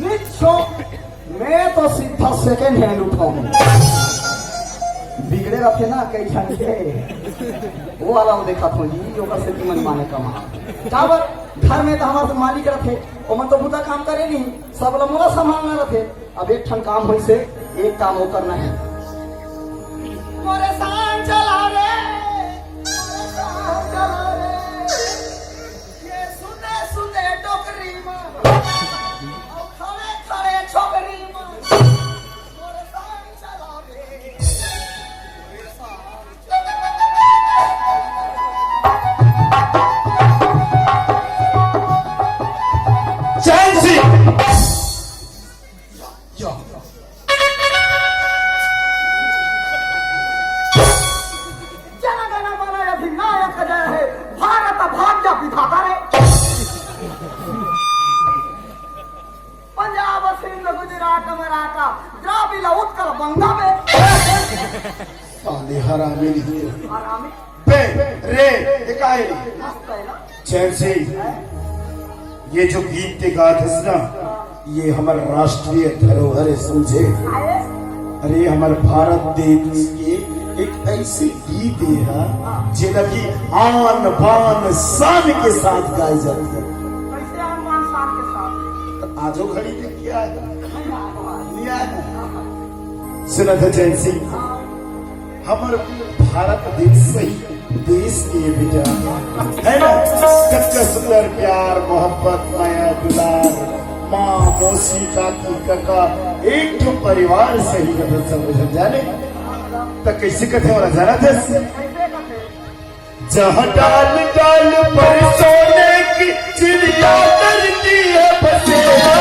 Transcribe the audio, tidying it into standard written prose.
निच्छो मैं तो सीधा सेकेंड हैंड उठाऊंगा। बिगड़े रखे ना कई झंडे वो वाला वो देखा थो जी जो से मन माने कमा चावर घर में तो हमारे मालिक रखे और मन तो बुरा काम करे नहीं सब लोग मोला संभालना रखे। अब एक ठन काम हुई से एक काम वो करना है। मोरे सांग चला रे मोरे सांग चला रे ये सुने सुने टोकरी में और खड़े खड़े छोकरी में मोरे सांग चला रे मोरे सांग चला चैन सिंह पंजाब सिंध गुजरात मराठा द्राविड़ उत्कल बंगा में साले हरामी आरामी बे रे इकाई मस्त है ना। चैन सिंह ये जो गीत के गात है ना ये हमारा राष्ट्रीय धरोहर है समझे। आए अरे हमारे भारत देश की एक ऐसी गीत है जिला की आन बान शान के साथ गाई जाती है। कैसे अनुमान शान के साथ आजो खड़ी ने किया है नहीं आत्मा लिया है। सुना था चैन सिंह हमारे भारत देश सही देश के बेटा है ना कच्चा सुंदर प्यार मोहब्बत माया दुलार माँ मौसी काकी काका एक तो परिवार सही कथन सब जाने तो कैसे कथे वाला जाना था कैसे कथे जहाँ डाल डाल पर सोने की चिड़िया करती है बसेरा